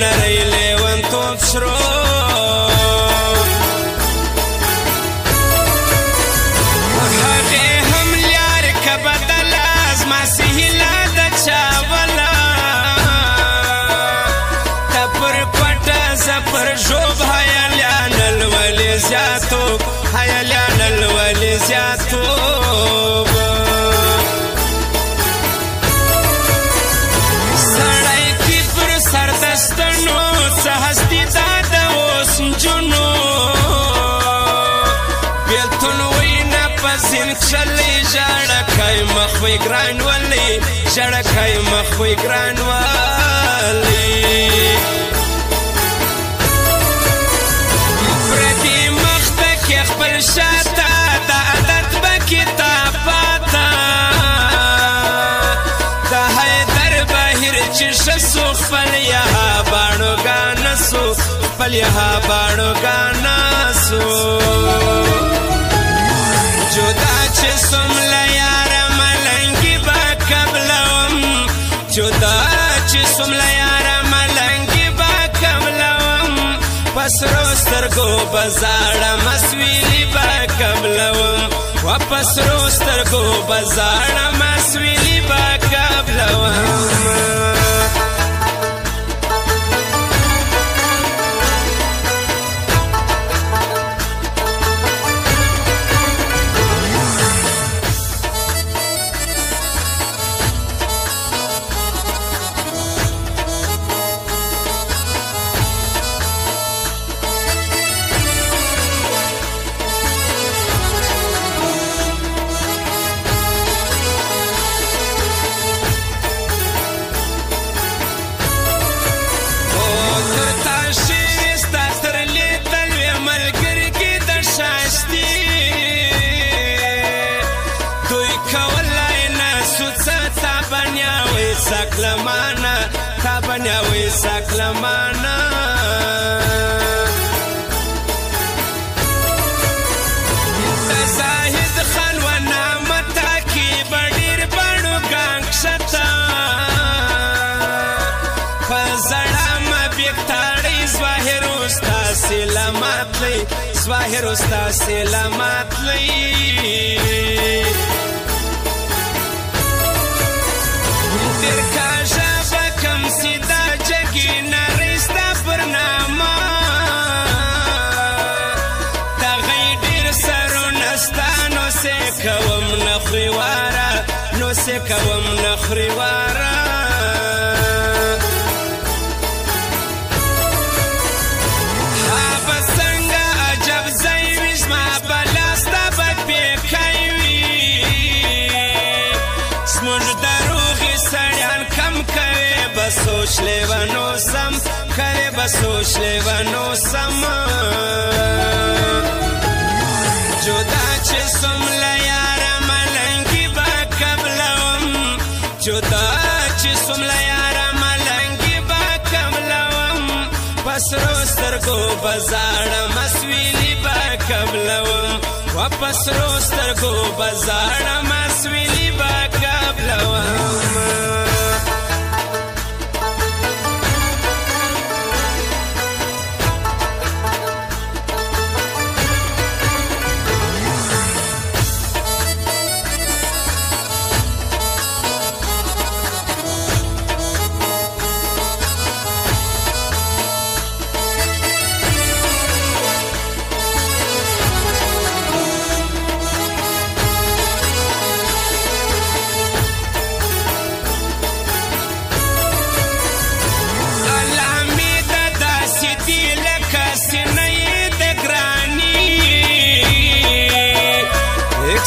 نری لیونتوب شرو هغې هم لیار که بدله زما سهیله د چاوله ته پر پټه زه پر ژوب هیلیان الولې زیاتوب هیلیان الولې زیاتوب سړی کی پر سر دستنو څه هستي دا د اوس نجونو بیلتون وینا په زین کښلی ژړکی مخ وی ګران ولی ژړکی مخ وی ګران ولی پردي مخ ته کې خپل شاته د عادت به کتاب پاته د حیدر بهیر چې ښه سو خپل یها باڼوګانه سو خپل یها باڼوګانه سو جدا چې سوم له یاره ملنګي به قبلوم جدا چې سوم له یاره ملنګي به قبلوم په سرو سترګو به زاړم سویلي به قبلوم و په سرو سترګو به زاړم سویلي به قبلوم ساکلمانا تا بنیاوی ساکلمانا زاهد خان و نامتا کی بډیر بڼو ګنګ شتا فزړه ما بیکتاړي ظاهر استا سلامت لې ظاهر استا سلامت لې تیر کاژه به کم سیدا جګي نرستا پرنامه دغې ډېر سرو نستا نو سې کوم نخري واره نو سې کوم نخري واره ها به څنګه عجب ځای وي زما به لاسته به پیکی وي زموږ دروغې سړیان کم کوي به سوچ لیونو سم کوي به سوچ لیونو سم جدا چې سوم له یاره ملنګي به قبلوم جدا چې سوم له یاره ملنګي به قبلوم په سرو سترګو به زاړم سویلي به قبلوم و په سرو سترګو به زاړم سویلي به قبلوم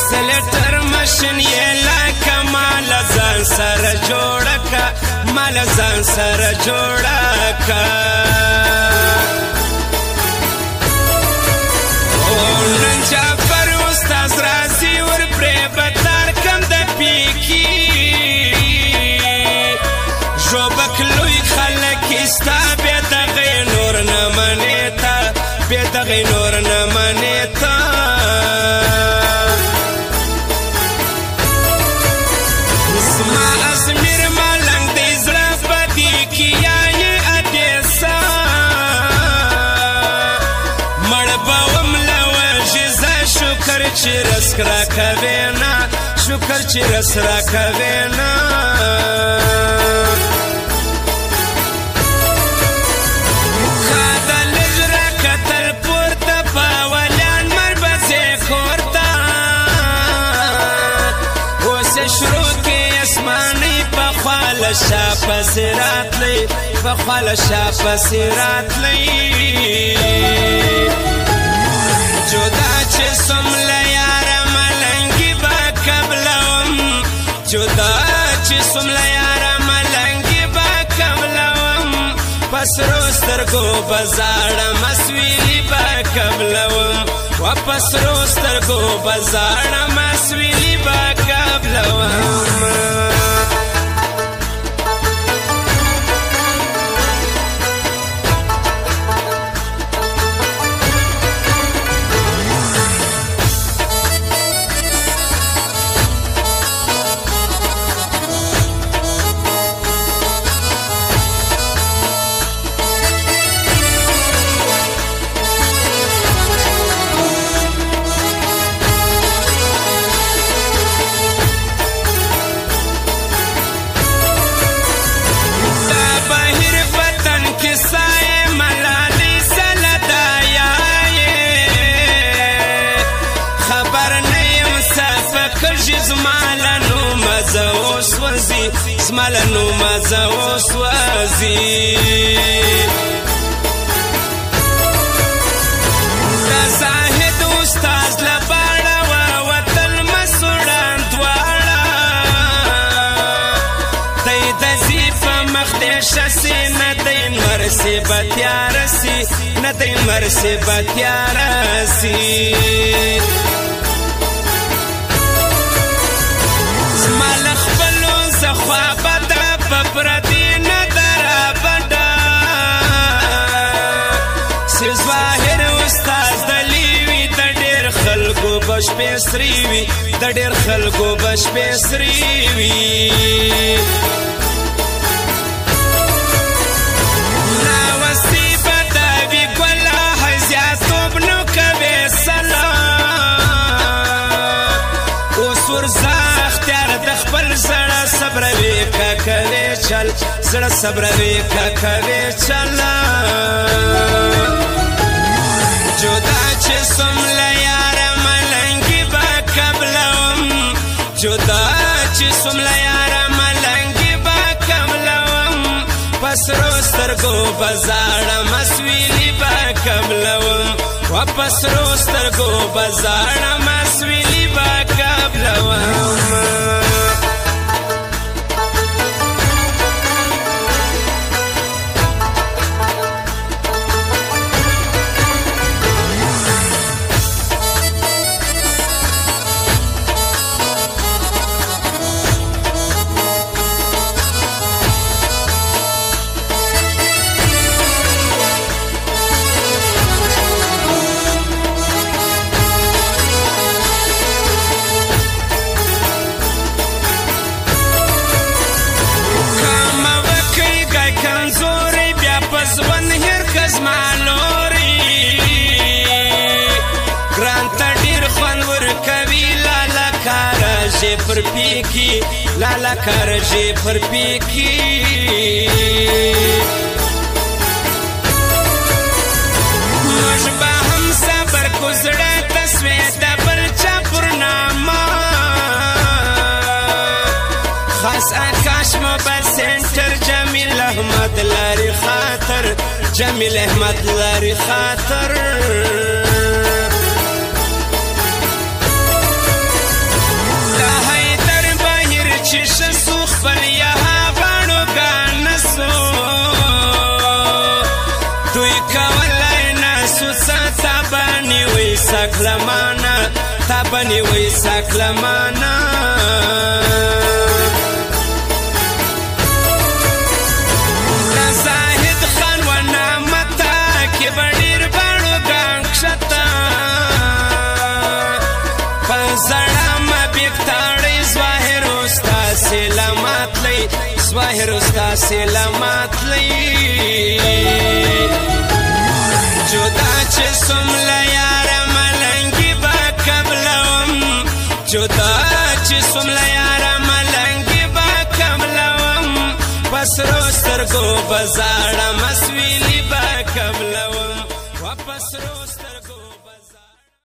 سلیټر مشن یې لکه مال ځان سره جوړه که مال ځان سره جوړه که نن جعفر استاز راځي ور پرې بدار کم د پیکي ژوبک لوی خلک ستا بې دغې نور نه منې ته بې دغې نور نه منې ته زما ازمیر ملنګ دی زړه بدي کې یعنې ادې چې رس را کوي نه شکر چې رس را کوي نه خاده لږ را کتل پورته په ولیان مربسې کورته اوس شروع کې اسماني په خواله شا پسې راتلی په خواله شا پسې راتلی جدا چې سم له یاره ملنګي به قبلوم جدا چې سم له یاره ملنګي به قبلوم په سرو سترګو به زاړم اسویلي به قبلوم و په سرو سترګو به زاړم اسویلي به قبلوم زماله نو مزه اوس وځي د زاهد استاد له باړه ووتل مسوړان دواړه دی د ځي په مخ دې شسې نه دی مرسې به تیاره سي نه دی مرسې به تیاره سي زما له خپلو زه خوابده په پردي نه درابده چې ظاهر استاد دلي وي د ډېر خلکو به شپې سرې وي د ډېر خلکو به شپې سرې وي ناوستي به دا وي ګله حیثیتوب نو کوې سلام اوس ورځه خپل زړه صبروي که کوي چل زړه صبروي که کوي چل جدا چې سم له یاره ملنګي به قبلوم جدا چې سم له یاره ملنګي به قبلوم په سرو سترګو به زاړم اسویلي به قبلوم و په سرو سترګو به زاړم اسویلي به قبلوم پر پیکی لالا کارجی پر پیکی موږ به هم صبر کو زړه تسوې د بل چا پر نامه خاص آکاش موبایل سنټر جمیل احمد لاري خاطر جمیل احمد لاري خاطر ساکلمانا تا بنی وی ساکلمانا زاهد خان و نامتا کی بڑیر بانو گانگ شتا پنزرام بیکتاڑی زواهر استا سلامات لی زواهر استا سلامات لی جدا چه سم لیار ملنگی با قبلو جدا چې سمله یاره ملنګي با قبلوم پسرو سترګو بزاړه مسویلی با قبلوم و پسرو سترګو